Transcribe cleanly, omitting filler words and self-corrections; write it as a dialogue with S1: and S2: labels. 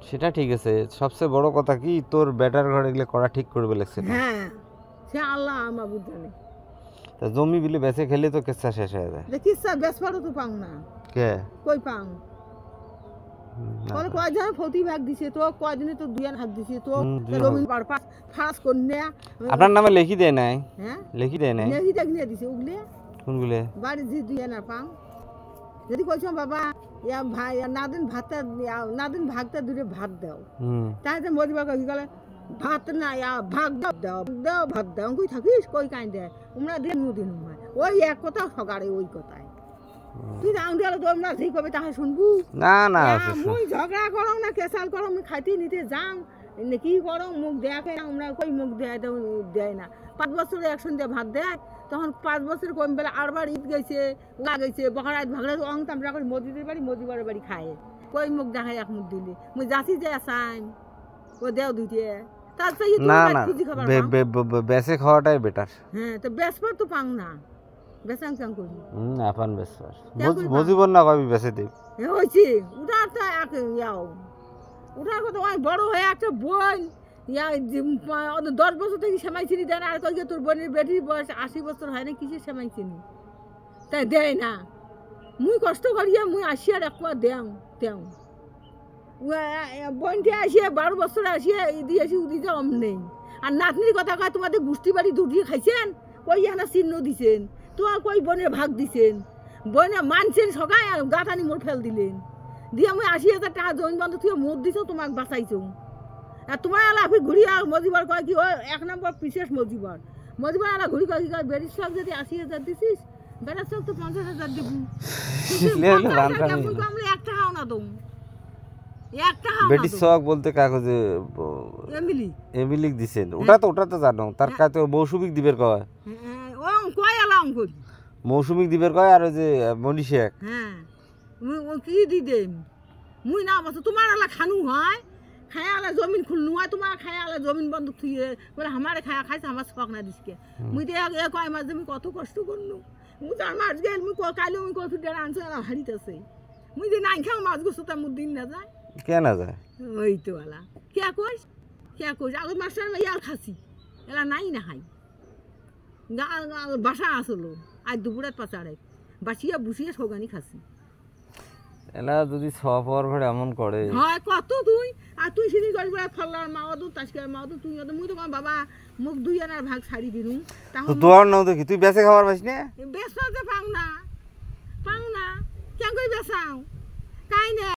S1: সেটা ঠিক আছে, সবচেয়ে বড় কথা কি তোর বেটার ঘরে গেলে করা ঠিক করবে লাগছে না?
S2: হ্যাঁ, সে আল্লাহ আমার বুঝানে।
S1: তা জমি বিলে বেচে খেলে তো কেচ্ছা শেষ হয়ে যায়।
S2: কিচ্ছা বেসপারও তো পাও না।
S1: কে
S2: কই পাও? তাহলে কয়জন প্রতি ভাগ দিছে তো, কয়জনে তো দুই ভাগ দিছে তো, জমি পারপাস ফারাস কন্যা
S1: আপনার নামে লিখি দেয় নাই?
S2: হ্যাঁ
S1: লিখি দেয় নাই?
S2: নেহি দেখনে দিছে উগলে
S1: কোনগুলো?
S2: বাড়ি যে দুই না পাও। যদি কইছো বাবা ইয়া ভাই নাদিন ভাগটা দূরে ভাত দাও, তাহলে মরিবা কই গেলে ভাত না ইয়া ভাগ দাও ভাত দাও কই থাকিস কই কাই দে উমরা দিন দিন হয় ওই এক কথা সগারে ওই কথায়। তুই রাউন্ড গেলে তোমরা ঠিক হবে তাহলে শুনবু
S1: না না
S2: মুই ঝগড়া করো না কেসাল করো আমি খাইতে নিতে যাও কি করো মুখ দেখে না আমরা কই মুখ দেয় না। 5 বছরে একসঙ্গে ভাত দেয় তখন 5 বছর কম বেলা আরবার ঈদ গেছে গেছে বকরাত ভাগড়া অং তামরা করে মসজিদের বাড়ি মসজিদের বাড়ি খায় কই মুখ দেখায় এক মুখ দিলি মুই যাচ্ছি যে আসান ও দেও দুইটে তার তো
S1: না না বেসে খাওয়াটাই বেটার।
S2: হ্যাঁ তো বেসপার তো পাও না বেসাং চাং করি
S1: আপান বেসপার মজিবর না কবি বেসে দেব
S2: হইছে উড়ার তো এক ইয়াও উড়ার কথা ওই বড় হয়ে একটা বোন ইয়া 10 বছর থেকে সেমাই চিনি দেয় না আর কই তোর বোনের বেটির বয়স 80 বছর হয় না কিসের সেমাই চিনি তাই দেয় না। মুই কষ্ট করিয়া মুই আসিয়া একবার দেও বোনটি আসিয়া 12 বছর আসিয়া ইদি আসি উদি যে অম নেই। আর নাতনির কথা কয় তোমাদের গোষ্ঠী বাড়ি দুটিয়ে খাইছেন কই এখানে চিহ্ন দিছেন তোমার কই বোনের ভাগ দিছেন বোনে মানছেন সকাই আর গাঁথানি মোর ফেল দিলেন দিয়ে মুই 80,000 টাকা জমি বন্ধ তুই মোট দিছো তোমাকে বাঁচাইছো। আর তোমার এলা আপনি ঘুরি আর মজিবার কয় কি ও 1 নম্বর বিশেষ মজিবার এলা ঘুরি কয় কি বেরির সব যদি 80,000 দিছিস বেটার সব তো 50,000 দিব আমরা 1 টাকাও না দম
S1: বেটি শখ বলতে কাগজে এমিলি দিছেন ওটা তো জানো তার কাছে মৌসুমিক দিবের কয়
S2: ও কয় এলা অঙ্ক
S1: মৌসুমিক দিবের কয় আর ওই যে মনীষেক
S2: হ্যাঁ ও কি দি দেন মুই না বস তোমার এলা খানু হয় খায়া আলা জমিন খুলনু হয় তোমার খায়া আলা জমিন বন্ধ থুয়ে বলে আমারে খায়া খাইছে আমার শখ না দিসকে মুই তো এ কয় মাস আমি কত কষ্ট করনু মুই তার মাছ গেল মুই কাইলে মুই কত ডের আনছে এলা হারিতেছে মুই যে নাই খাও মাছ গোছ তার মুই দিন না যায়
S1: কে না যায়
S2: ওই তো আলা কে কইস আগে মাস্টার ইয়া খাসি এলা নাই না হাই বাসা আসলো আজ দুপুরের পাচারে বাসিয়া বুসিয়া সৌগানি খাসি
S1: এলা যদি সব হওয়ার ঘরে এমন করে
S2: হয় কত তুই আর তুই সিনি গড়ি বড় ফল্লার মাওদু তাসকার মাওদু তুই মুই তো বাবা মুখ 2 আনার ভাগ ছাড়ি দিনু
S1: তো তোর নাও দেখি তুই বেঁচে খাবার পাইস না
S2: বেসা যে পাও না কেন কই বেসাও কাই না